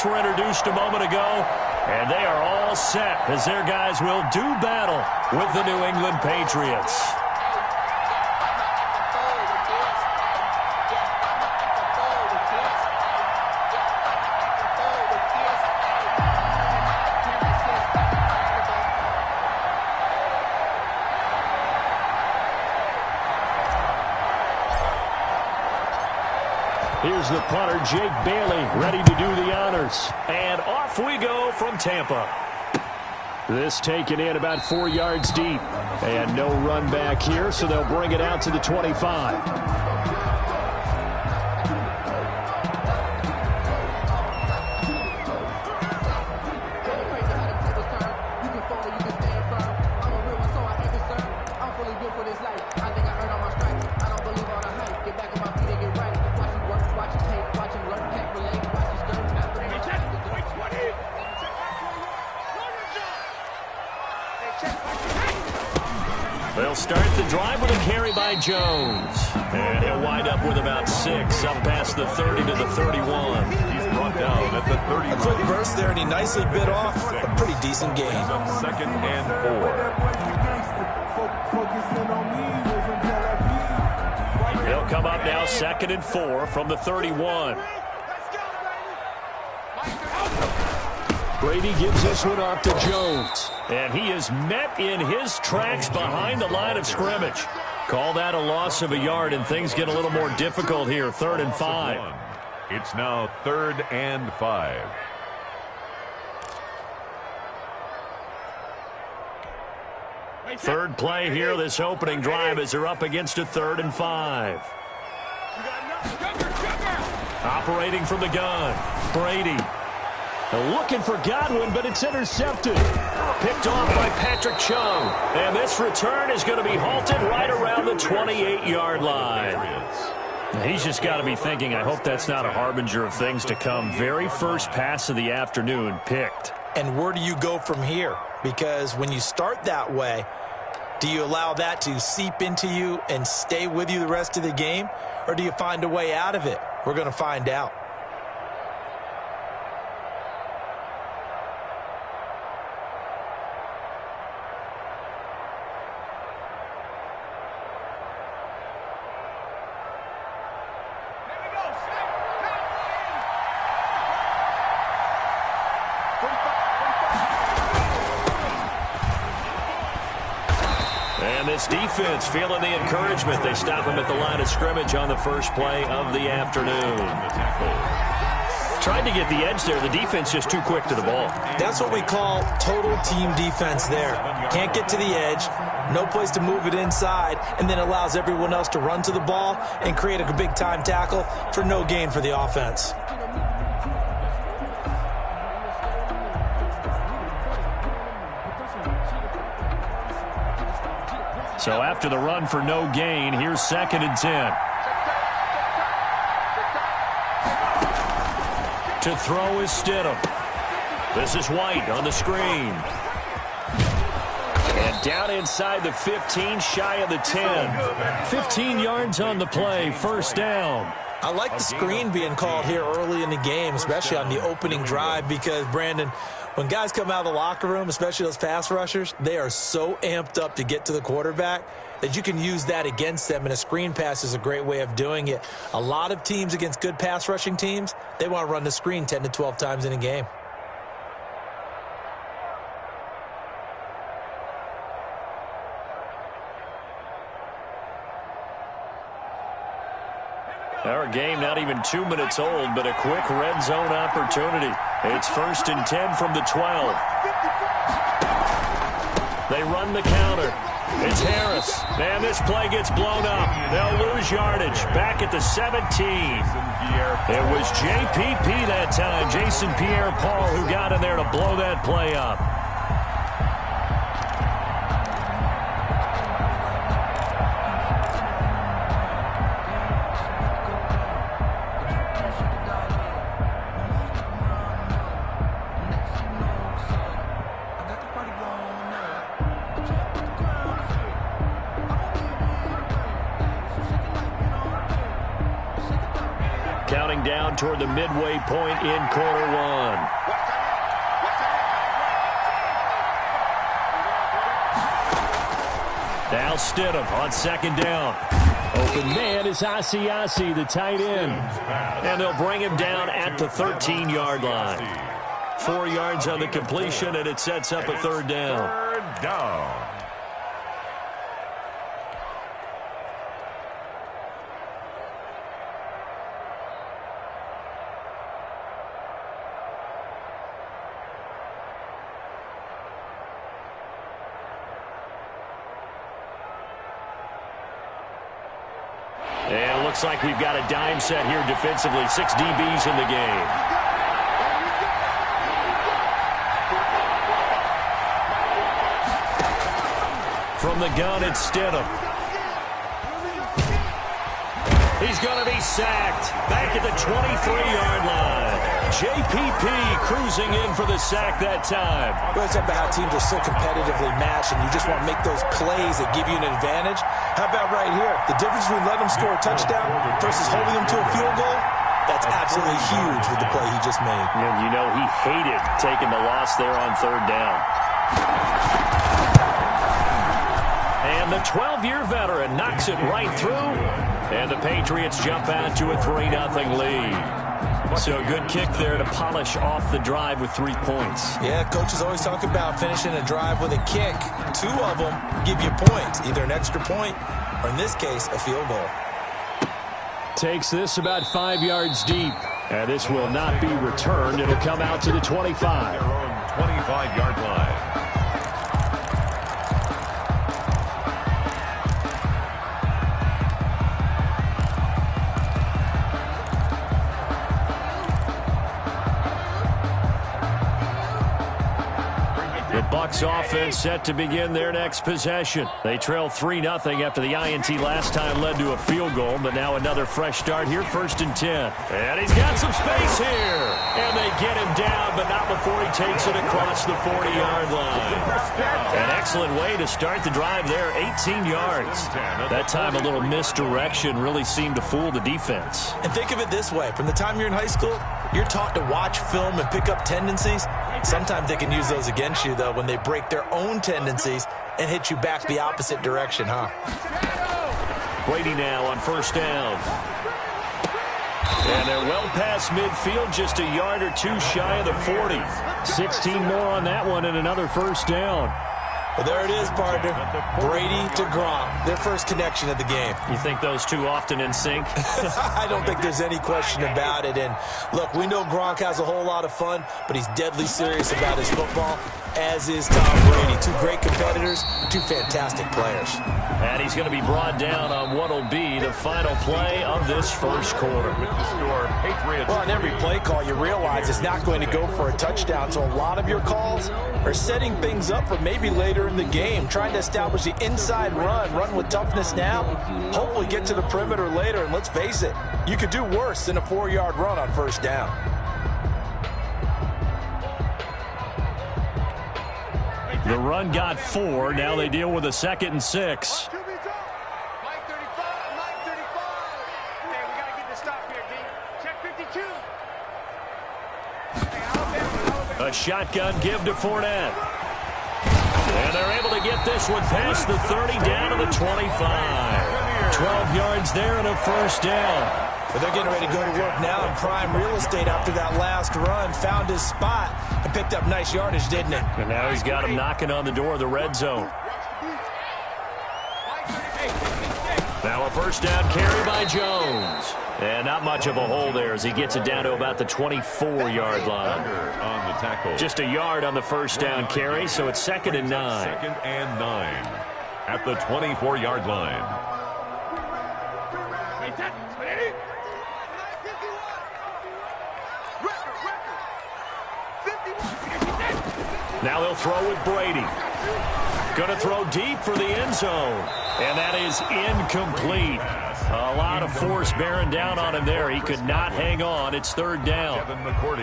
punts were introduced a moment ago, and they are all set as their guys will do battle with the New England Patriots. Here's the punter, Jake Bailey, ready to do the honors. And off we go from Tampa. This taken in about 4 yards deep. And no run back here, so they'll bring it out to the 25. They'll start the drive with a carry by Jones. And he'll wind up with about 6, up past the 30 to the 31. He's brought down at the 31. A quick burst there, and he nicely bit off a pretty decent gain. Second and 4. He'll come up now, 2nd and 4 from the 31. Brady gives this one off to Jones. And he is met in his tracks behind the line of scrimmage. Call that a loss of a yard, and things get a little more difficult here. 3rd and 5. It's now 3rd and 5. Third play here, this opening drive, as they're up against a 3rd and 5. Operating from the gun, Brady. Looking for Godwin, but it's intercepted. Picked off by Patrick Chung. And this return is going to be halted right around the 28-yard line. He's just got to be thinking, I hope that's not a harbinger of things to come. Very first pass of the afternoon picked. And where do you go from here? Because when you start that way, do you allow that to seep into you and stay with you the rest of the game? Or do you find a way out of it? We're going to find out. And this defense feeling the encouragement. They stop him at the line of scrimmage on the first play of the afternoon. Tried to get the edge there. The defense just too quick to the ball. That's what we call total team defense there. Can't get to the edge, no place to move it inside, and then allows everyone else to run to the ball and create a big-time tackle for no gain for the offense. So after the run for no gain, here's 2nd and 10. To throw is Stidham. This is White on the screen. And down inside the 15, shy of the 10. 15 yards on the play, 1st down. I like the screen being called here early in the game, especially on the opening drive, because, Brandon, when guys come out of the locker room, especially those pass rushers, they are so amped up to get to the quarterback that you can use that against them, and a screen pass is a great way of doing it. A lot of teams against good pass rushing teams, they want to run the screen 10 to 12 times in a game. Our game not even 2 minutes old, but a quick red zone opportunity. It's 1st and 10 from the 12. They run the counter. It's Harris. And this play gets blown up. They'll lose yardage. Back at the 17. It was JPP that time, Jason Pierre-Paul, who got in there to blow that play up. winding down toward the midway point in quarter one. Now Stidham on second down. Open man is Asiasi, the tight end. And they'll bring him down at the 13-yard line. 4 yards on the completion, and it sets up a third down. Third down. And it looks like we've got a dime set here defensively. 6 DBs in the game. From the gun, it's Stidham. He's going to be sacked. Back at the 23-yard line. JPP cruising in for the sack that time. Well, it's about how teams are so competitively matched, and you just want to make those plays that give you an advantage. How about right here? The difference between letting them score a touchdown versus holding them to a field goal, that's absolutely huge with the play he just made. And you know he hated taking the loss there on third down. And the 12-year veteran knocks it right through. And the Patriots jump out to a 3-0 lead. So a good kick there to polish off the drive with 3 points. Yeah, coaches always talk about finishing a drive with a kick. 2 of them give you points, either an extra point or, in this case, a field goal. Takes this about 5 yards deep. And this will not be returned. It'll come out to the 25. Their own 25-yard line. Bucs offense set to begin their next possession. They trail 3-0 after the INT last time led to a field goal, but now another fresh start here, 1st and 10. And he's got some space here. And they get him down, but not before he takes it across the 40-yard line. An excellent way to start the drive there, 18 yards. That time a little misdirection really seemed to fool the defense. And think of it this way. From the time you're in high school, you're taught to watch film and pick up tendencies. Sometimes they can use those against you, though, when they break their own tendencies and hit you back the opposite direction, huh? Brady now on 1st down. And they're well past midfield, just a yard or 2 shy of the 40. 16 more on that one and another 1st down. Well, there it is, partner. Brady to Gronk, their first connection of the game. You think those two often in sync? I don't think there's any question about it. And, look, we know Gronk has a whole lot of fun, but he's deadly serious about his football, as is Tom Brady. 2 great competitors, 2 fantastic players. And he's going to be brought down on what will be the final play of this first quarter. With the score, Patriots. Well, on every play call, you realize it's not going to go for a touchdown, so a lot of your calls are setting things up for maybe later in the game, trying to establish the inside run with toughness now, hopefully get to the perimeter later, and let's face it, you could do worse than a 4-yard run on 1st down. The run got 4. Now they deal with a 2nd and 6. A shotgun give to Fournette. And they're able to get this one past the 30 down to the 25. 12 yards there and a 1st down. But they're getting ready to go to work now in prime real estate after that last run. Found his spot and picked up nice yardage, didn't he? And now he's got him knocking on the door of the red zone. Now a 1st down carry by Jones. And not much of a hole there as he gets it down to about the 24-yard line. On the tackle. Just a yard on the 1st down carry, so it's 2nd and 9. 2nd and 9 at the 24-yard line. Now they'll throw with Brady. Going to throw deep for the end zone. And that is incomplete. A lot of force bearing down on him there. He could not hang on. It's 3rd down.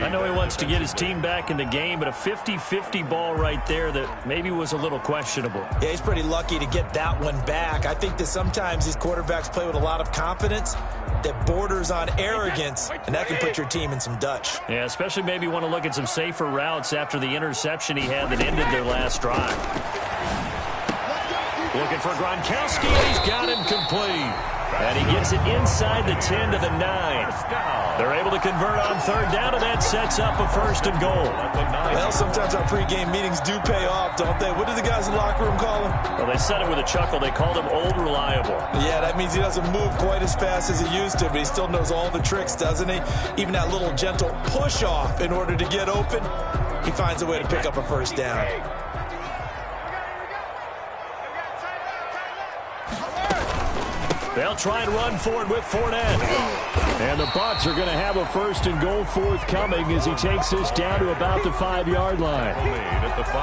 I know he wants to get his team back in the game, but a 50-50 ball right there that maybe was a little questionable. Yeah, he's pretty lucky to get that one back. I think that sometimes these quarterbacks play with a lot of confidence, that borders on arrogance, and that can put your team in some Dutch. Yeah, especially maybe want to look at some safer routes after the interception he had that ended their last drive. Looking for Gronkowski, and he's got him complete. And he gets it inside the 10 to the 9. They're able to convert on third down, and that sets up a first and goal. Well, sometimes our pregame meetings do pay off, don't they? What do the guys in the locker room call him? Well, they said it with a chuckle. They called him Old Reliable. Yeah, that means he doesn't move quite as fast as he used to, but he still knows all the tricks, doesn't he? Even that little gentle push-off in order to get open, he finds a way to pick up a first down. They'll try and run forward with Fournette. And the Bucs are going to have a first and goal forthcoming as he takes this down to about the 5-yard line.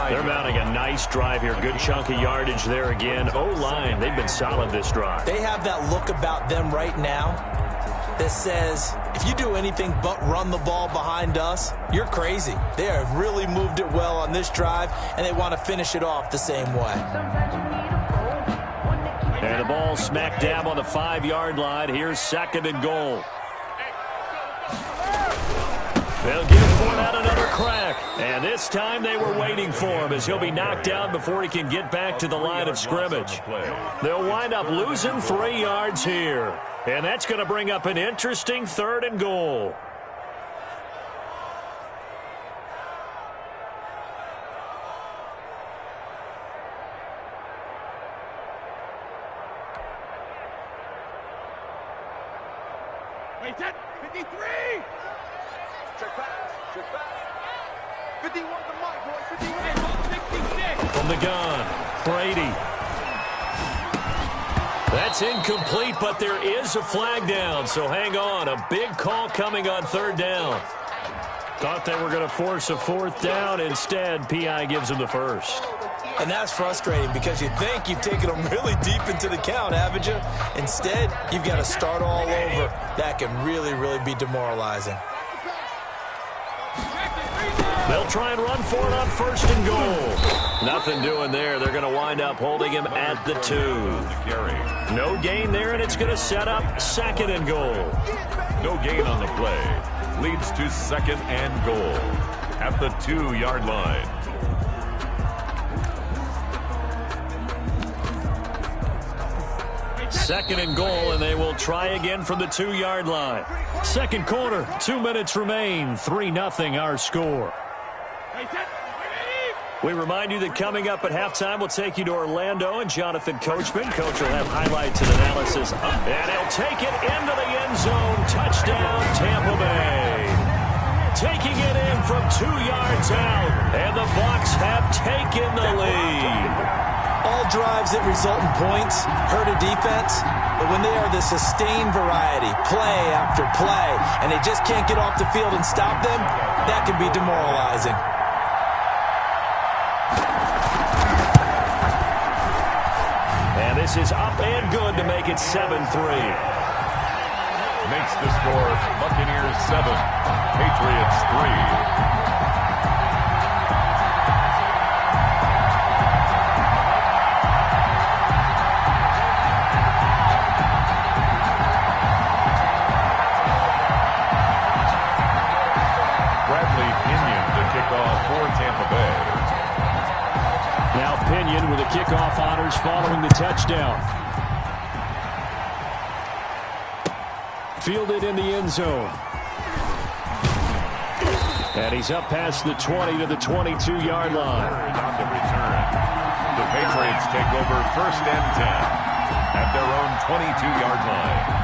They're mounting a nice drive here. Good chunk of yardage there again. O-line, they've been solid this drive. They have that look about them right now that says, if you do anything but run the ball behind us, you're crazy. They have really moved it well on this drive, and they want to finish it off the same way. And the ball smack dab on the 5-yard line. Here's second and goal. They'll give Fournette another crack. And this time they were waiting for him as he'll be knocked down before he can get back to the line of scrimmage. They'll wind up losing 3 yards here. And that's going to bring up an interesting third and goal. Wait, 10, 53! Check back. 51 to Mike, boy. 51, 66. From the gun, Brady. That's incomplete, but there is a flag down, so hang on. A big call coming on third down. Thought they were going to force a fourth down. Instead, P.I. gives them the first. And that's frustrating because you think you've taken them really deep into the count, haven't you? Instead, you've got to start all over. That can really, really be demoralizing. They'll try and run for it on first and goal. Nothing doing there. They're going to wind up holding him at the 2. No gain there, and it's going to set up second and goal. No gain on the play. Leads to second and goal at the 2-yard line. Second and goal, and they will try again from the 2-yard line. Second quarter, 2 minutes remain. 3-0 our score. We remind you that coming up at halftime, we'll take you to Orlando and Jonathan Coachman. Coach will have highlights and analysis. And he'll take it into the end zone. Touchdown, Tampa Bay. Taking it in from 2 yards out. And the Bucs have taken the lead. All drives that result in points hurt a defense, but when they are the sustained variety, play after play, and they just can't get off the field and stop them, that can be demoralizing. And this is up and good to make it 7-3. Makes the score Buccaneers 7, Patriots 3. Pinion with the kickoff honors following the touchdown. Fielded in the end zone. And he's up past the 20 to the 22-yard line. On the return, the Patriots take over first and 10 at their own 22-yard line.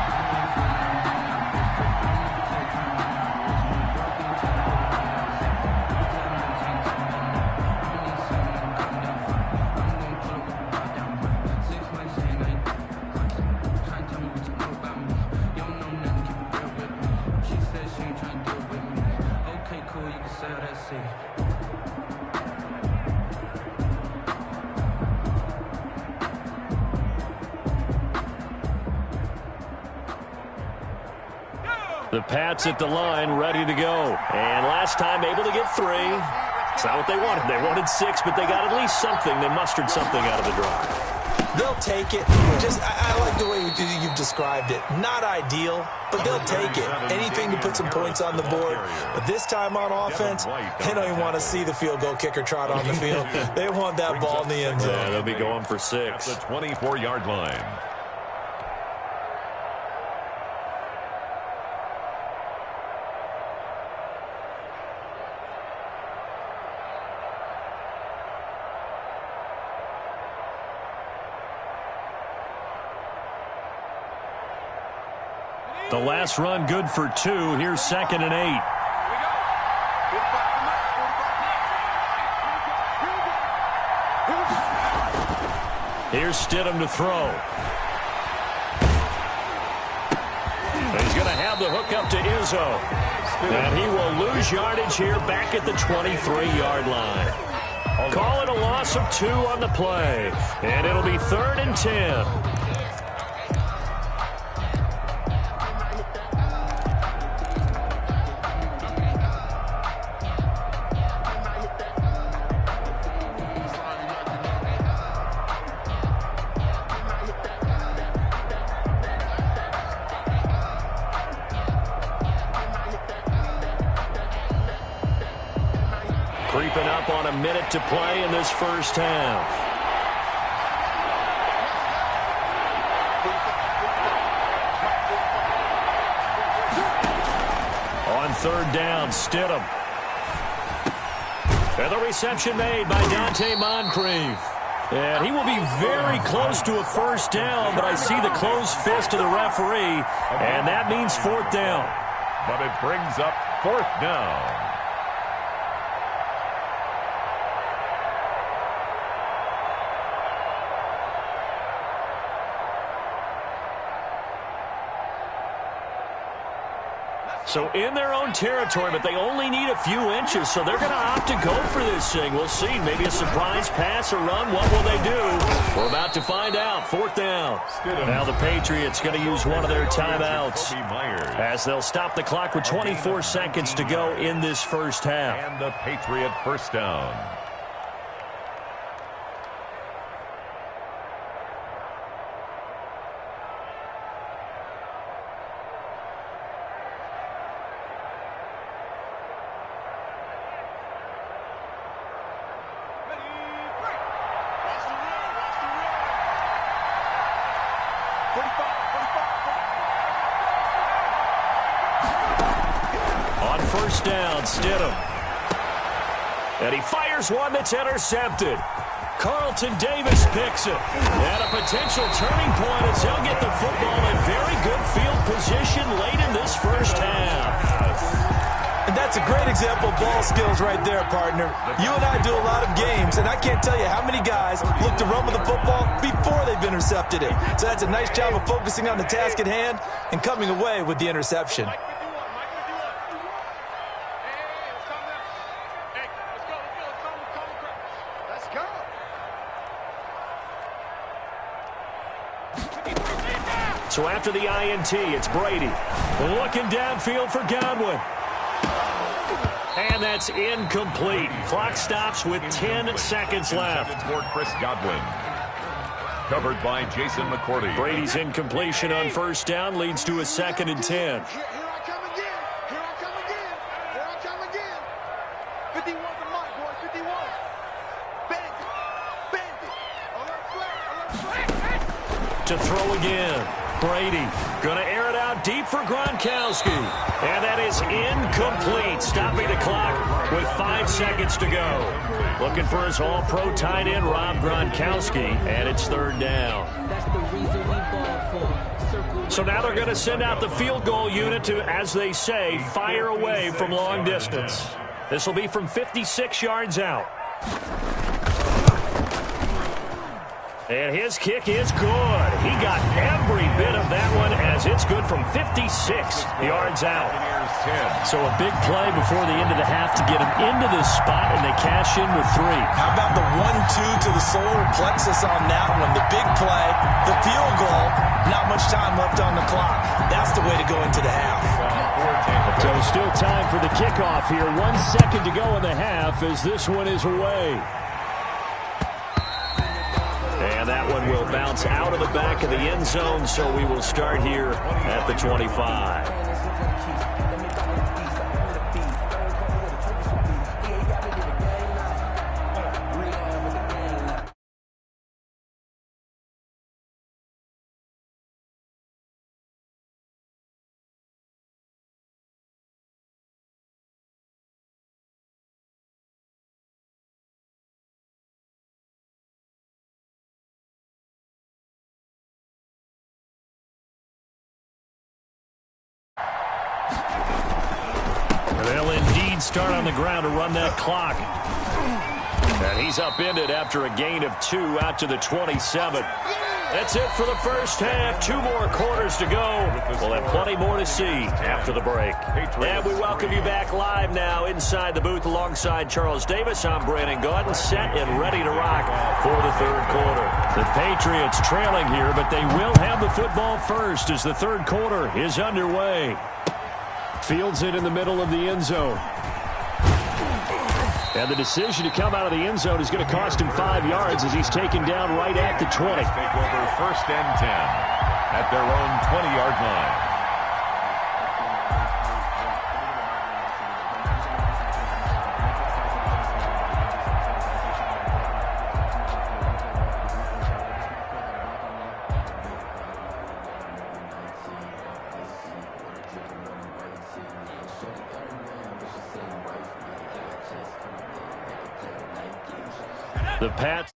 The Pats at the line, ready to go. And last time able to get 3. It's not what they wanted. They wanted 6, but they got at least something. They mustered something out of the drive. They'll take it. I like the way you've described it. Not ideal, but they'll take it. Anything to put some points on the board. But this time on offense, they don't even want to see the field goal kicker trot on the field. They want that ball in the end zone. Yeah, they'll be going for 6. At the 24-yard line. The last run good for 2. Here's 2nd and 8. Here's Stidham to throw. He's going to have the hook up to Izzo. And he will lose yardage here back at the 23-yard line. Call it a loss of 2 on the play. And it'll be 3rd and 10. Creeping up on a minute to play in this first half. On 3rd down, Stidham. And the reception made by Dante Moncrief. And he will be very close to a first down, but I see the closed fist of the referee, and that means 4th down. But it brings up 4th down. So in their own territory, but they only need a few inches, so they're going to opt to go for this thing. We'll see. Maybe a surprise pass or run. What will they do? We're about to find out. 4th down. Now the Patriots going to use one of their timeouts as they'll stop the clock with 24 seconds to go in this first half. And the Patriot first down. On 1st down, Stidham. And he fires one that's intercepted. Carlton Davis picks it. And a potential turning point as he'll get the football in very good field position late in this first half. And that's a great example of ball skills right there, partner. You and I do a lot of games, and I can't tell you how many guys look to run with the football before they've intercepted it. So that's a nice job of focusing on the task at hand and coming away with the interception. So after the INT, it's Brady. Looking downfield for Godwin. And that's incomplete. Clock stops with 10 seconds left. For Chris Godwin. Covered by Jason McCourty. Brady's incompletion on 1st down leads to a 2nd and 10. Here I come again. Here I come again. Here I come again. 51 to Mike, boy. 51. Bandit. Bandit. Alert flag. To throw again. Brady going to air it out deep for Gronkowski. And that is incomplete, stopping the clock with 5 seconds to go. Looking for his all-pro tight end, Rob Gronkowski, and it's 3rd down. So now they're going to send out the field goal unit to, as they say, fire away from long distance. This will be from 56 yards out. And his kick is good. He got every bit of that one as it's good from 56 yards out. So a big play before the end of the half to get him into this spot, and they cash in with 3. How about the 1-2 to the solar plexus on that one? The big play, the field goal, not much time left on the clock. That's the way to go into the half. So still time for the kickoff here. 1 second to go in the half as this one is away. And that one will bounce out of the back of the end zone, so we will start here at the 25. They'll indeed start on the ground to run that clock. And he's upended after a gain of 2 out to the 27. That's it for the first half. 2 more quarters to go. We'll have plenty more to see after the break. And we welcome you back live now inside the booth alongside Charles Davis. I'm Brandon Gaudin, set and ready to rock for the third quarter. The Patriots trailing here, but they will have the football first as the third quarter is underway. Fields it in the middle of the end zone. And the decision to come out of the end zone is going to cost him 5 yards as he's taken down right at the 20. Take over first and 10 at their own 20-yard line. The Pats.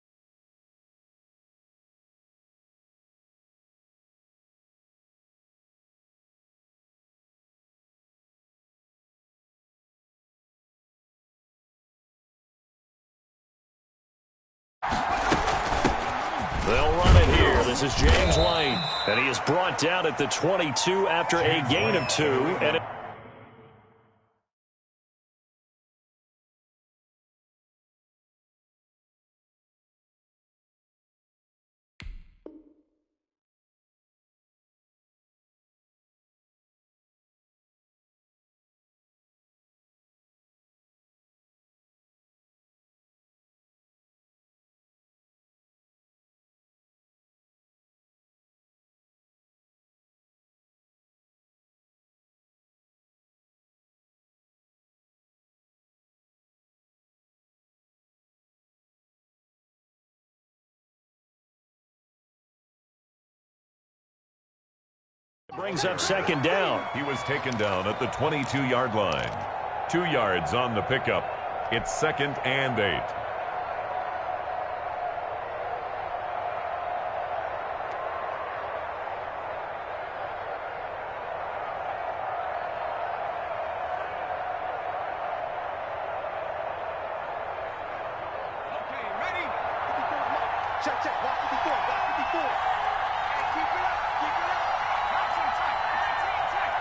They'll run it here. This is James Lane. And he is brought down at the 22 after a gain of 2. And brings up second down. He was taken down at the 22-yard line. 2 yards on the pickup. It's 2nd and 8. Okay, ready? 54. Check, check. Block 54. Block 54. Hey, keep it up. Keep it up. Nice and tight. Nice and tight.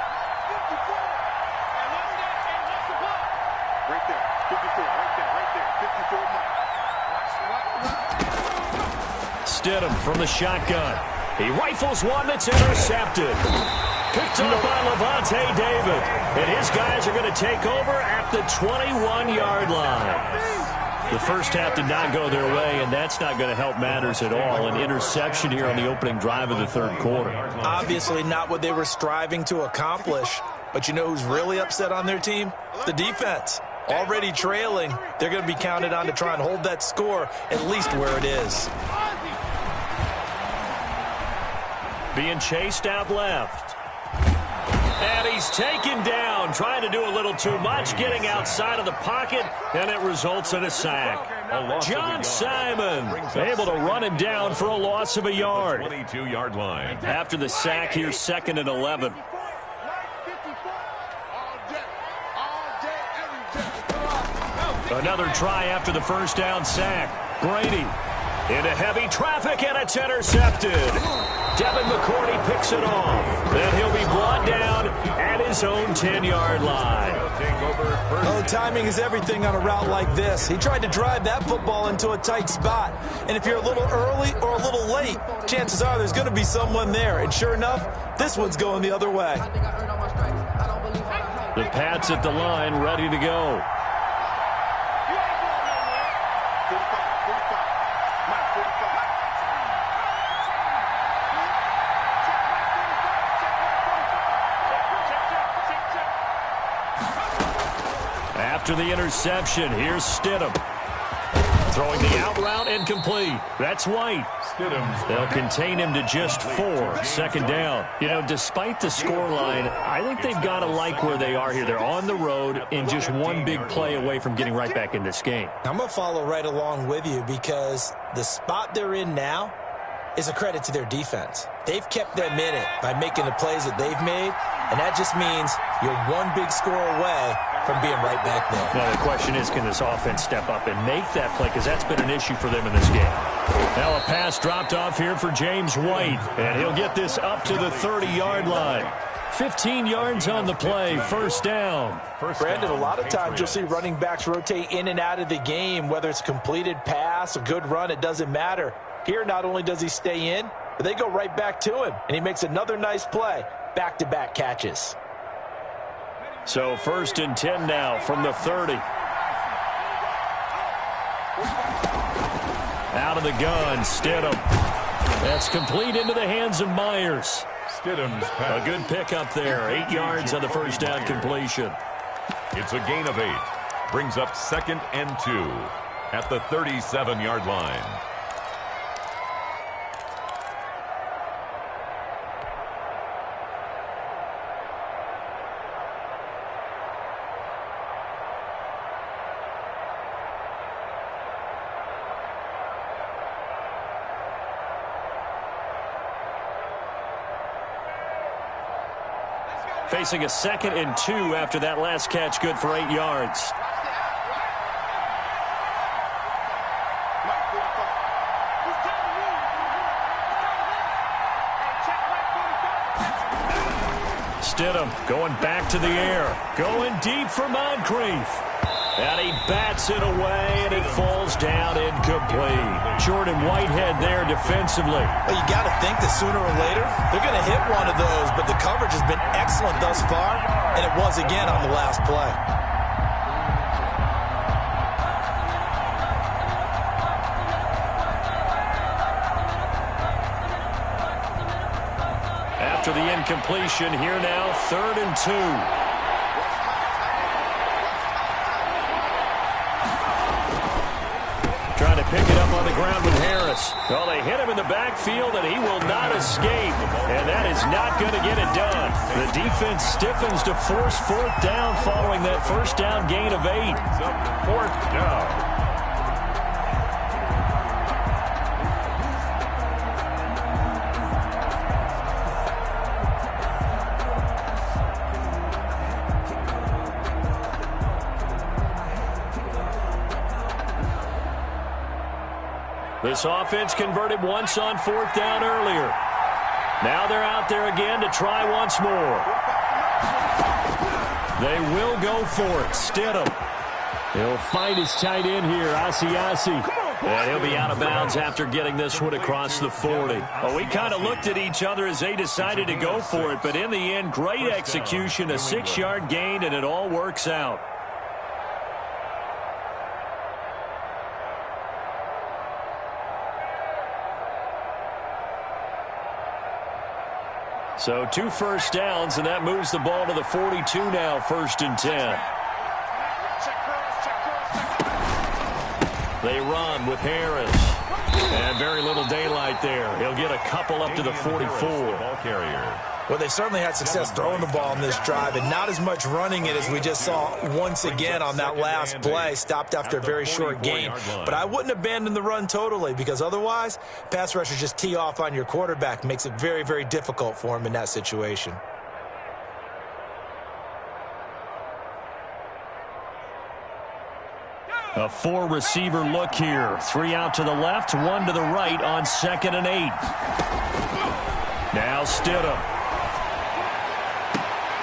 54. And what's that? And what's the block? Right there. 54. Right there. Right there. 54 mark. Stidham from the shotgun. He rifles one that's intercepted. Picked up by Levante David. And his guys are going to take over at the 21-yard line. The first half did not go their way, and that's not going to help matters at all. An interception here on the opening drive of the third quarter. Obviously not what they were striving to accomplish. But you know who's really upset on their team? The defense. Already trailing, they're going to be counted on to try and hold that score at least where it is. Being chased out left. And he's taken down, trying to do a little too much, getting outside of the pocket, and it results in a sack. John Simon able to run him down for a loss of a yard. 22-yard line. After the sack, here's 2nd and 11. Another try after the first down sack. Brady into heavy traffic, and it's intercepted. Devin McCourty picks it off. Then he'll be brought down at his own 10-yard line. Oh, timing is everything on a route like this. He tried to drive that football into a tight spot. And if you're a little early or a little late, chances are there's going to be someone there. And sure enough, this one's going the other way. The Pats at the line, ready to go. After the interception, here's Stidham. Throwing the out route incomplete. That's White. They'll contain him to just 4. Second down. You know, despite the scoreline, I think they've got to like where they are here. They're on the road and just one big play away from getting right back in this game. I'm going to follow right along with you because the spot they're in now is a credit to their defense. They've kept them in it by making the plays that they've made, and that just means you're one big score away from being right back there. Now, the question is, can this offense step up and make that play? Because that's been an issue for them in this game. Now a pass dropped off here for James White, and he'll get this up to the 30-yard line. 15 yards on the play, first down. Brandon, a lot of times you'll see running backs rotate in and out of the game, whether it's completed pass, a good run, it doesn't matter. Here, not only does he stay in, but they go right back to him, and he makes another nice play. Back-to-back catches. So first and 10 now from the 30. Out of the gun, Stidham. That's complete into the hands of Myers. Stidham's pass. A good pickup there. 8 yards on the first down completion. It's a gain of 8. Brings up 2nd and 2 at the 37-yard line. Facing a 2nd and 2 after that last catch, good for 8 yards. Stidham going back to the air, going deep for Moncrief. And he bats it away, and it falls down incomplete. Jordan Whitehead there defensively. Well, you got to think that sooner or later, they're going to hit one of those, but the coverage has been excellent thus far, and it was again on the last play. After the incompletion, here now, 3rd and 2. Trying to pick it up on the ground with Harris. Well, they hit him in the backfield, and he will not escape. And that is not going to get it done. The defense stiffens to force 4th down following that first down gain of 8. 4th down. This offense converted once on 4th down earlier. Now they're out there again to try once more. They will go for it. Stidham. He'll find his tight end here, Asiasi. And he'll be out of bounds after getting this one across the 40. Well, we kind of looked at each other as they decided to go for it, but in the end, great execution, a 6-yard gain, and it all works out. So 2 first downs, and that moves the ball to the 42 now, 1st and 10. They run with Harris. And very little daylight there. He'll get a couple up to the 44. Ball carrier. Well, they certainly had success throwing the ball in this drive, and not as much running it as we just saw once again on that last play, stopped after a very short gain. But I wouldn't abandon the run totally, because otherwise, pass rushers just tee off on your quarterback. Makes it very, very difficult for him in that situation. A 4-receiver look here. 3 out to the left, 1 to the right on 2nd and 8. Now Stidham.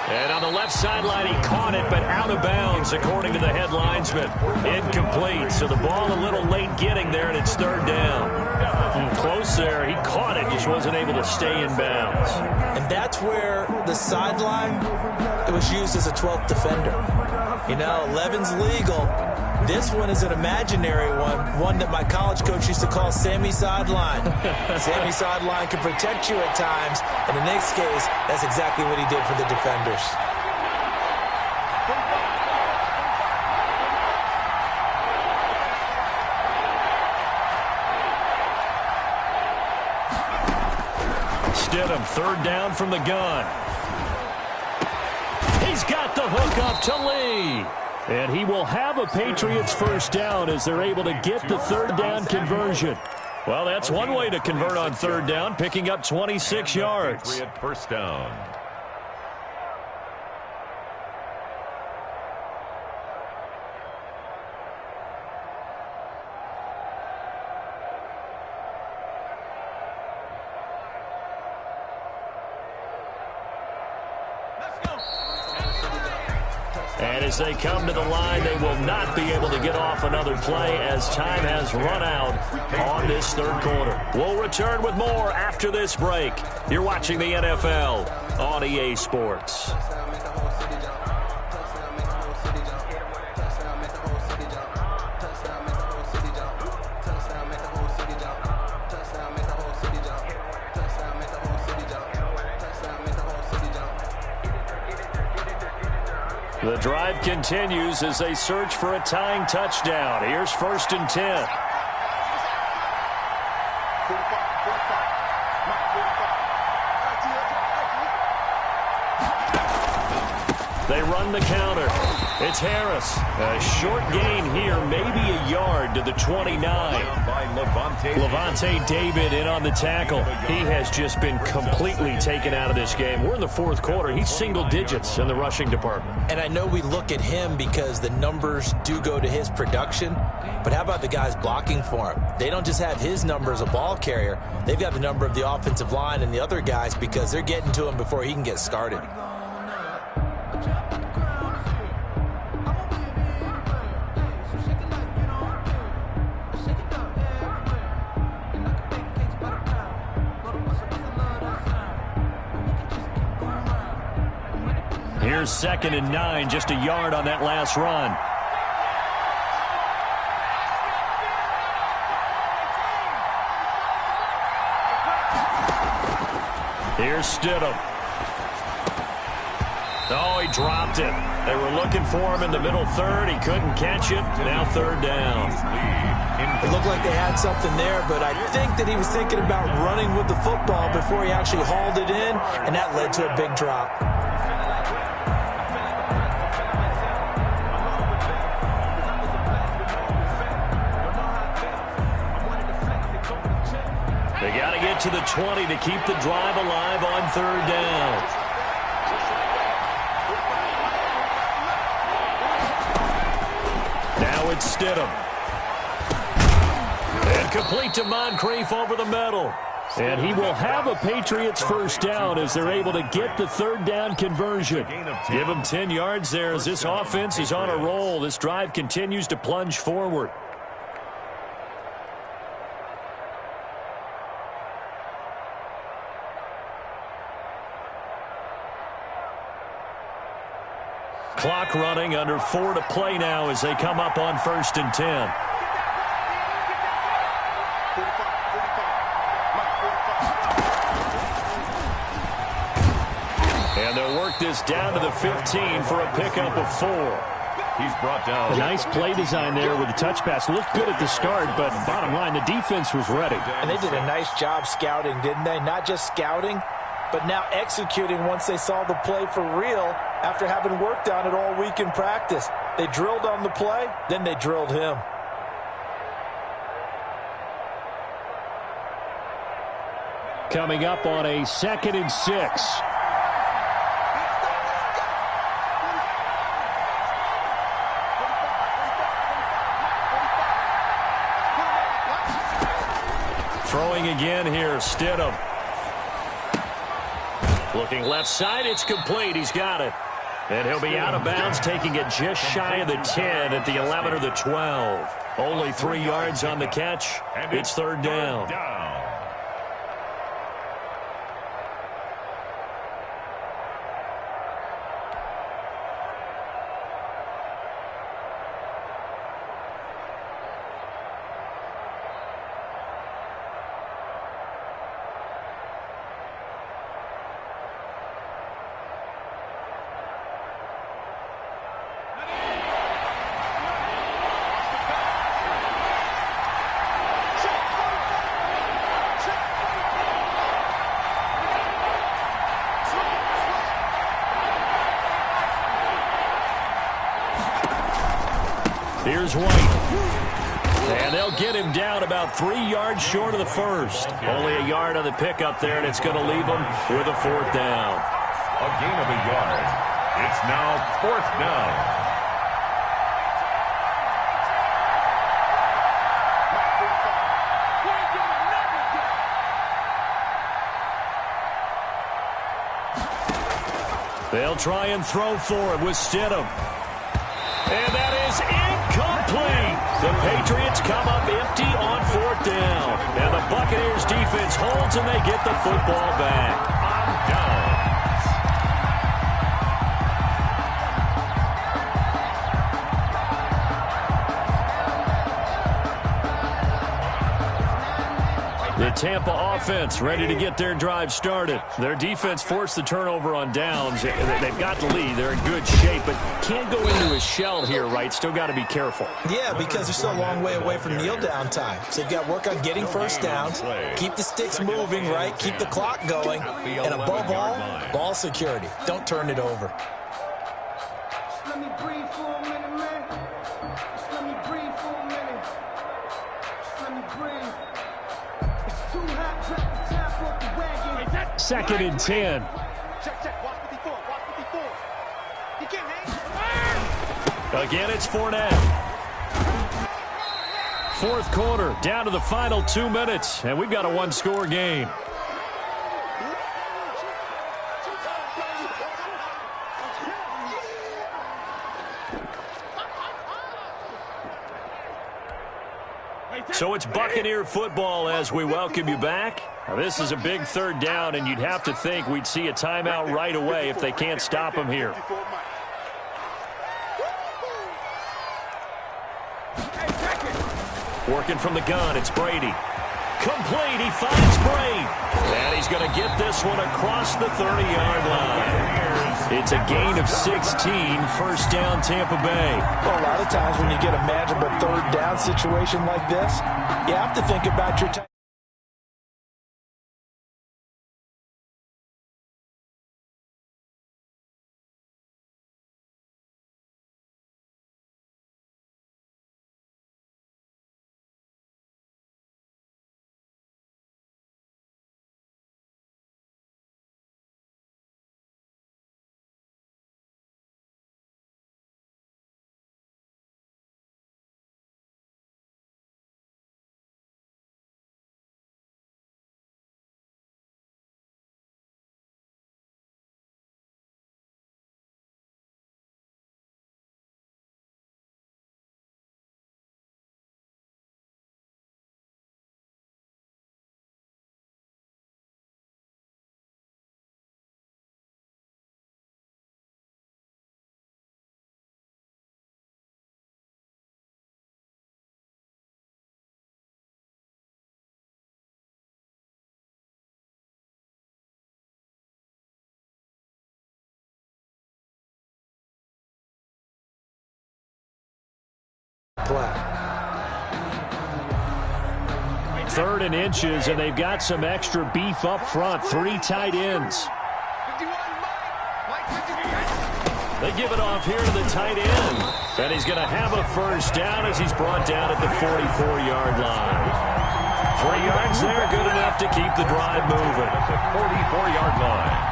And on the left sideline, he caught it, but out of bounds, according to the head linesman. Incomplete, so the ball a little late getting there, and it's 3rd down. Close there. He caught it, just wasn't able to stay in bounds. And that's where the sideline, it was used as a 12th defender. You know, 11's legal. This one is an imaginary one that my college coach used to call Sammy Sideline. Sammy Sideline can protect you at times. In the next case, that's exactly what he did for the defenders. Stidham, third down from the gun. He's got the hook up to Lee. And he will have a Patriots first down as they're able to get the third down conversion. Well, that's one way to convert on third down, picking up 26 yards. Patriot first down. And as they come to the line, they will not be able to get off another play as time has run out on this third quarter. We'll return with more after this break. You're watching the NFL on EA Sports. The drive continues as they search for a tying touchdown. Here's 1st and 10. They run the counter. It's Harris. A short gain here, maybe a yard to the 29. Levante David in on the tackle. He has just been completely taken out of this game. We're in the fourth quarter. He's single digits in the rushing department. And I know we look at him because the numbers do go to his production, but how about the guys blocking for him? They don't just have his number as a ball carrier. They've got the number of the offensive line and the other guys because they're getting to him before he can get started. Here's 2nd and 9, just a yard on that last run. Here's Stidham. Oh, he dropped it. They were looking for him in the middle third. He couldn't catch it. Now third down. It looked like they had something there, but I think that he was thinking about running with the football before he actually hauled it in, and that led to a big drop. They got to get to the 20 to keep the drive alive on third down. Now it's Stidham. And complete to Moncrief over the middle. And he will have a Patriots first down as they're able to get the third down conversion. Give him 10 yards there as this offense is on a roll. This drive continues to plunge forward. Clock running, under 4 to play now as they come up on 1st and 10. And they'll work this down to the 15 for a pickup of 4. He's brought down. A nice play design there with the touch pass. Looked good at the start, but bottom line, the defense was ready. And they did a nice job scouting, didn't they? Not just scouting, but now executing once they saw the play for real after having worked on it all week in practice. They drilled on the play, then they drilled him. Coming up on a 2nd and 6. Throwing again here, Stidham. Looking left side, it's complete. He's got it. And he'll be out of bounds, taking it just shy of the 10 at the 11 or the 12. Only 3 yards on the catch. It's third down. Here's White. And they'll get him down about 3 yards short of the first. Only a yard on the pickup there, and it's going to leave them with a 4th down. A gain of a yard. It's now 4th down. They'll try and throw for it with Stidham. And that is incomplete. The Patriots come up empty on 4th down. And the Buccaneers defense holds and they get the football back. On downs. The Tampa offense ready to get their drive started. Their defense forced the turnover on downs. They've got the lead. They're in good shape, but can't go into a shell here, right? Still got to be careful. Yeah, because they're still a long way away from kneel down time. So they've got to work on getting first downs, keep the sticks moving, right? Keep the clock going, and above all, ball security. Don't turn it over. Let me breathe for a minute, man. Just let me breathe for a minute. Just let me breathe. It's too hot, drop the top off the wagon. 2nd and 10. Check. Watch 54. Watch 54. He can't hang. Again, it's Fournette. 4th quarter, down to the final 2 minutes, and we've got a 1-score game. So it's Buccaneer football as we welcome you back. Now, this is a big 3rd down, and you'd have to think we'd see a timeout right away if they can't stop him here. Working from the gun, it's Brady. Complete, he finds Brady. And he's going to get this one across the 30-yard line. It's a gain of 16, 1st down Tampa Bay. Well, a lot of times when you get a manageable 3rd down situation like this, you have to think about your time. Play. 3rd and inches, and they've got some extra beef up front. 3 tight ends. They give it off here to the tight end. And he's going to have a 1st down as he's brought down at the 44-yard line. 3 yards there, good enough to keep the drive moving. At the 44-yard line.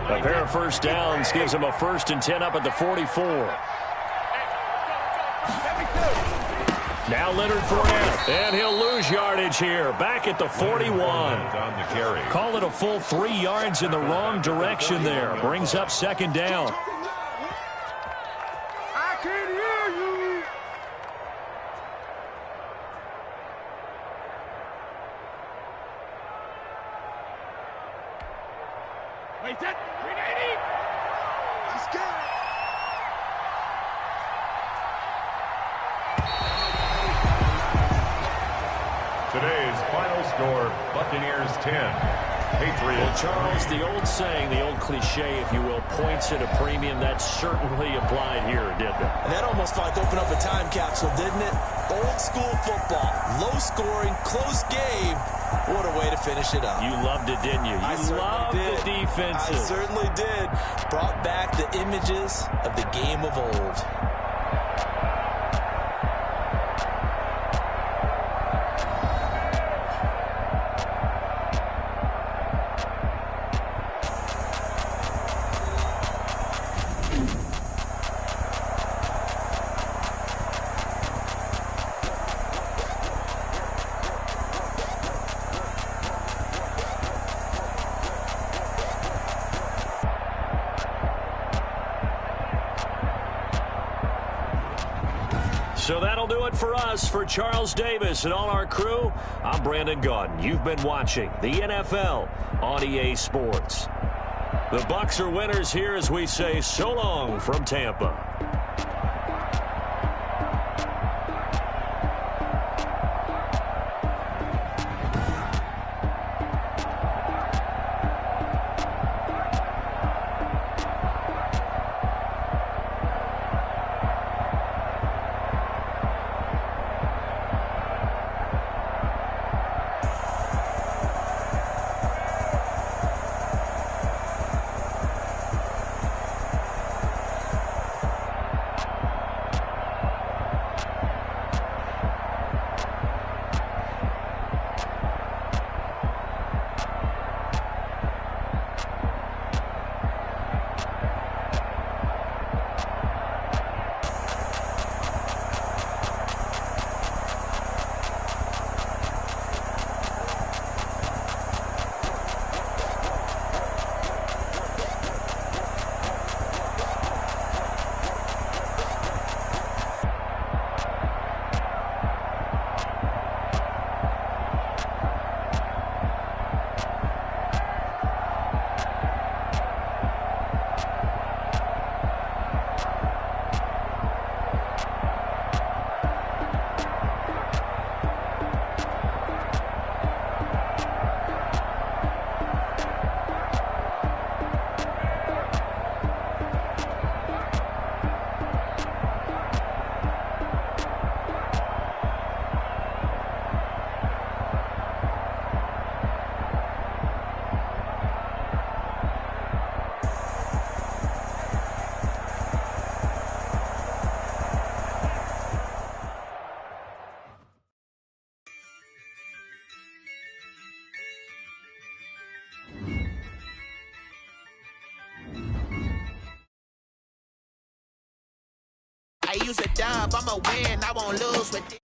A pair of 1st downs gives him a 1st and 10 up at the 44. Now Leonard Fournette, and he'll lose yardage here. Back at the 41. On the carry. Call it a full 3 yards in the wrong direction there. Brings up 2nd down. I can hear you. Wait, that 380. He's scared. Today's final score, Buccaneers 10, Patriots. Well, Charles, the old saying, the old cliche, if you will, points at a premium, that certainly applied here, didn't it? And that almost like opened up a time capsule, didn't it? Old school football, low scoring, close game. What a way to finish it up. You loved it, didn't you? You loved the defenses. I certainly did. Brought back the images of the game of old. So that'll do it for us. For Charles Davis and all our crew, I'm Brandon Gaudin. You've been watching the NFL on EA Sports. The Bucs are winners here as we say so long from Tampa. I use a dub, I'ma win, I won't lose with